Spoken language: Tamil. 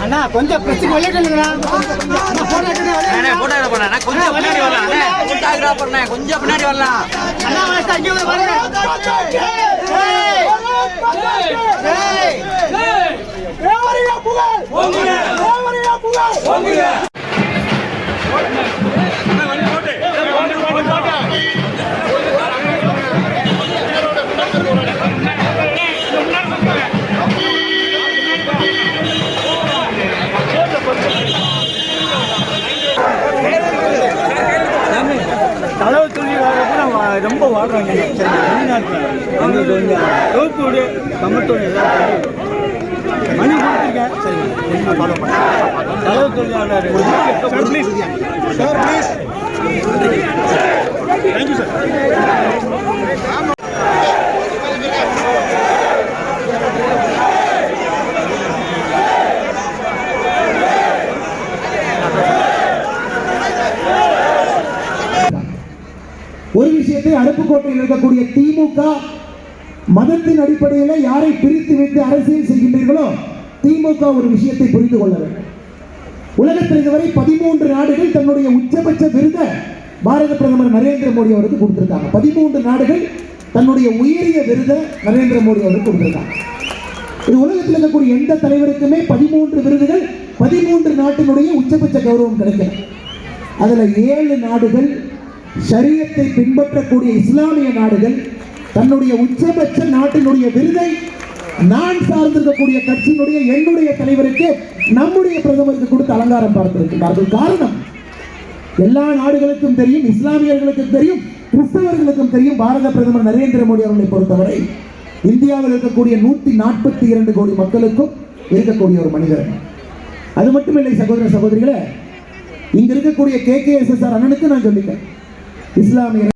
அண்ணா கொஞ்சம் பிரச்சனை விளையாட்டுங்களா கொஞ்சம் பின்னாடி வரலாம் கொஞ்சம் பின்னாடி வரலாம் அளவு துணி ரொம்ப வாடுறாங்க. வெளிநாட்டில் அவங்களுக்கு வந்து ரோப்போடு கம்மத்தோடு எல்லாம் மணி கொடுத்துருக்கேன். சரி ஃபாலோ பண்ணேன். அளவு தொழிலாளர் please sir please. Thank you sir. ஒரு விஷயத்தை அருப்புக்கோட்டையில் இருக்கக்கூடிய திமுக மதத்தின் அடிப்படையில் யாரை பிரித்து வைத்து அரசியல் செய்கின்றீர்களோ திமுக ஒரு விஷயத்தை புரிந்து கொள்ள வேண்டும். உலகத்தில் இதுவரை 13 நாடுகள் தன்னுடைய உச்சபட்ச விருதை பாரத பிரதமர் நரேந்திர மோடி அவருக்கு கொடுத்திருக்காங்க. 13 நாடுகள் தன்னுடைய உயரிய விருதை நரேந்திர மோடி அவருக்கு கொடுத்திருக்காங்க. இது உலகத்தில் இருக்கக்கூடிய எந்த தலைவருக்குமே 13 விருதுகள் 13 நாட்டினுடைய உச்சபட்ச கௌரவம் கிடைக்கும். அதுல 7 நாடுகள் ஷரியத்தை பின்பற்றக்கூடிய இஸ்லாமிய நாடுகள் தன்னுடைய உச்சபட்ச நாட்டினுடைய விருதை நான் சார்ந்திருக்கக்கூடிய கட்சியினுடைய என்னுடைய தலைவருக்கு நம்முடைய பிரதமருக்கு கொடுத்து அலங்காரம் பார்த்திருக்கிறார்கள். காரணம் எல்லா நாடுகளுக்கும் தெரியும், இஸ்லாமியர்களுக்கும் தெரியும், கிறிஸ்தவர்களுக்கும் தெரியும், பாரத பிரதமர் நரேந்திர மோடி அவர்களை பொறுத்தவரை இந்தியாவில் இருக்கக்கூடிய 142 கோடி மக்களுக்கும் இருக்கக்கூடிய ஒரு மனிதர். அது மட்டுமில்லை சகோதர சகோதரிகளே, இங்க இருக்கக்கூடிய KKSSR அண்ணனுக்கு நான் சொல்லிட்டேன், இஸ்லாமிய